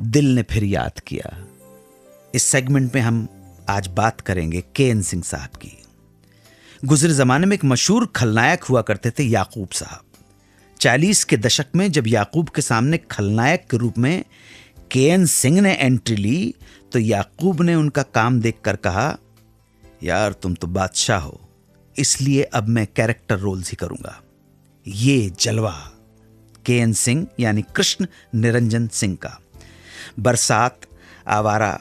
दिल ने फिर याद किया। इस सेगमेंट में हम आज बात करेंगे के.एन. सिंह साहब की। गुजरे जमाने में एक मशहूर खलनायक हुआ करते थे याकूब साहब। 40 के दशक में जब याकूब के सामने खलनायक के रूप में के.एन. सिंह ने एंट्री ली तो याकूब ने उनका काम देखकर कहा, यार तुम तो बादशाह हो, इसलिए अब मैं कैरेक्टर रोल्स ही करूंगा। ये जलवा के.एन. सिंह यानी कृष्ण निरंजन सिंह का। बरसात, आवारा,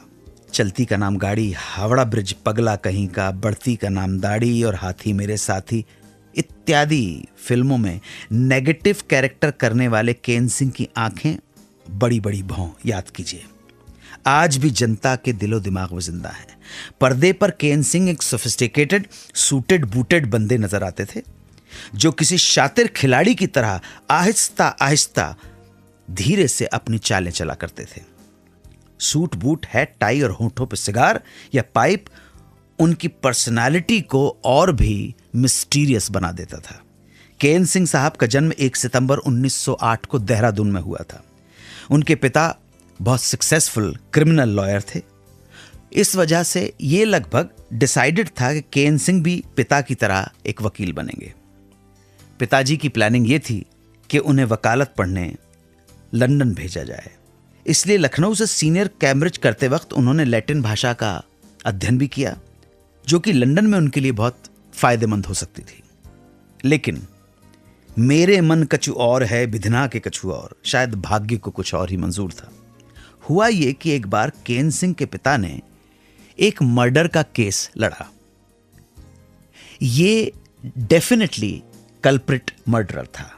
चलती का नाम गाड़ी, हावड़ा ब्रिज, पगला कहीं का, बढ़ती का नाम दाढ़ी और हाथी मेरे साथी इत्यादि फिल्मों में नेगेटिव कैरेक्टर करने वाले के.एन. सिंह की आंखें बड़ी बड़ी भौं याद कीजिए, आज भी जनता के दिलो दिमाग में जिंदा है। पर्दे पर के.एन. सिंह एक सोफिस्टिकेटेड सूटेड बूटेड बंदे नजर आते थे जो किसी शातिर खिलाड़ी की तरह आहिस्ता आहिस्ता धीरे से अपनी चालें चला करते थे। सूट बूट, हैट, टाई और होंठों पर सिगार या पाइप उनकी पर्सनालिटी को और भी मिस्टीरियस बना देता था। के.एन. सिंह साहब का जन्म 1 सितंबर 1908 को देहरादून में हुआ था। उनके पिता बहुत सक्सेसफुल क्रिमिनल लॉयर थे। इस वजह से ये लगभग डिसाइडेड था कि के.एन. सिंह भी पिता की तरह एक वकील बनेंगे। पिताजी की प्लानिंग ये थी कि उन्हें वकालत पढ़ने लंदन भेजा जाए। इसलिए लखनऊ से सीनियर कैम्ब्रिज करते वक्त उन्होंने लैटिन भाषा का अध्ययन भी किया, जो कि लंदन में उनके लिए बहुत फायदेमंद हो सकती थी। लेकिन मेरे मन कछु और है, विधना के कछु और, शायद भाग्य को कुछ और ही मंजूर था। हुआ ये कि एक बार के.एन. सिंह के पिता ने एक मर्डर का केस लड़ा। ये डेफिनेटली कल्प्रिट मर्डरर था।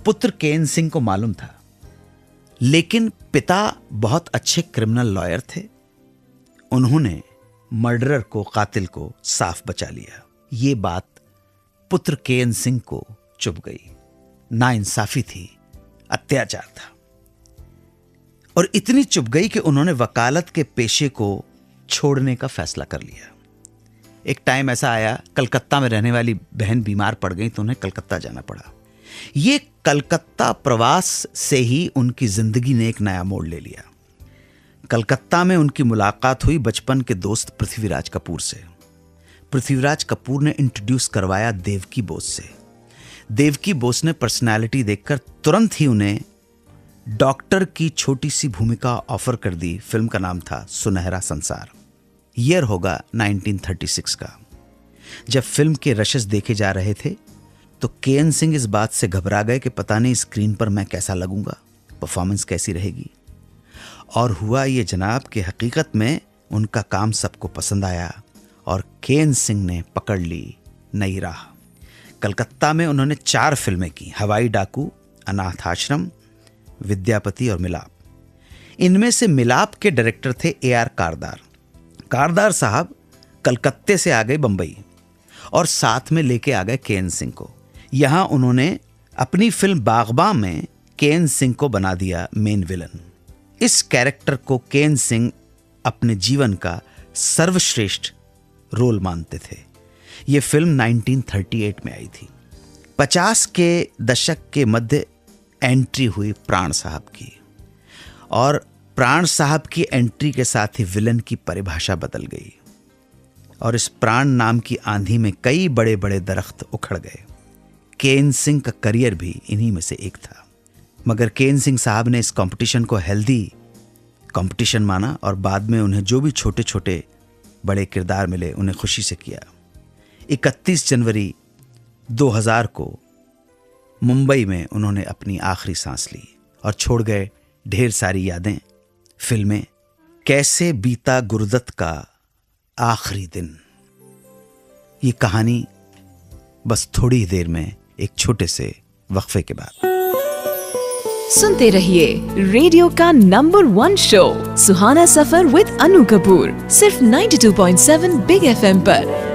पुत्र के.एन. सिंह को मालूम था, लेकिन पिता बहुत अच्छे क्रिमिनल लॉयर थे। उन्होंने मर्डरर को, कातिल को साफ बचा लिया। ये बात पुत्र के.एन. सिंह को चुभ गई। नाइंसाफी थी, अत्याचार था, और इतनी चुभ गई कि उन्होंने वकालत के पेशे को छोड़ने का फैसला कर लिया। एक टाइम ऐसा आया, कलकत्ता में रहने वाली बहन बीमार पड़ गई तो उन्हें कलकत्ता जाना पड़ा। ये कलकत्ता प्रवास से ही उनकी जिंदगी ने एक नया मोड़ ले लिया। कलकत्ता में उनकी मुलाकात हुई बचपन के दोस्त पृथ्वीराज कपूर से। पृथ्वीराज कपूर ने इंट्रोड्यूस करवाया देवकी बोस से। देवकी बोस ने पर्सनालिटी देखकर तुरंत ही उन्हें डॉक्टर की छोटी सी भूमिका ऑफर कर दी। फिल्म का नाम था सुनहरा संसार। ईयर होगा 1936 का। जब फिल्म के रशेस देखे जा रहे थे तो के.एन. सिंह इस बात से घबरा गए कि पता नहीं स्क्रीन पर मैं कैसा लगूंगा, परफॉर्मेंस कैसी रहेगी। और हुआ ये जनाब कि हकीकत में उनका काम सबको पसंद आया और के.एन. सिंह ने पकड़ ली नई राह। कलकत्ता में उन्होंने 4 फिल्में की, हवाई डाकू, अनाथ आश्रम, विद्यापति और मिलाप। इनमें से मिलाप के डायरेक्टर थे ए.आर. कारदार। कारदार साहब कलकत्ते से आ गए बंबई और साथ में लेके आ गए के.एन. सिंह को। यहां उन्होंने अपनी फिल्म बागबां में के.एन. सिंह को बना दिया मेन विलन। इस कैरेक्टर को के.एन. सिंह अपने जीवन का सर्वश्रेष्ठ रोल मानते थे। यह फिल्म 1938 में आई थी। 50 के दशक के मध्य एंट्री हुई प्राण साहब की, और प्राण साहब की एंट्री के साथ ही विलन की परिभाषा बदल गई और इस प्राण नाम की आंधी में कई बड़े बड़े दरख्त उखड़ गए। के.एन. सिंह का करियर भी इन्हीं में से एक था, मगर के.एन. सिंह साहब ने इस कंपटीशन को हेल्दी कंपटीशन माना और बाद में उन्हें जो भी छोटे छोटे बड़े किरदार मिले उन्हें खुशी से किया। 31 जनवरी 2000 को मुंबई में उन्होंने अपनी आखिरी सांस ली और छोड़ गए ढेर सारी यादें, फिल्में। कैसे बीता गुरदत्त का आखिरी दिन, ये कहानी बस थोड़ी ही देर में एक छोटे से वक्फे के बाद। सुनते रहिए रेडियो का number 1 show Suhana Safar with Anu Kapoor, सिर्फ 92.7 बिग FM पर।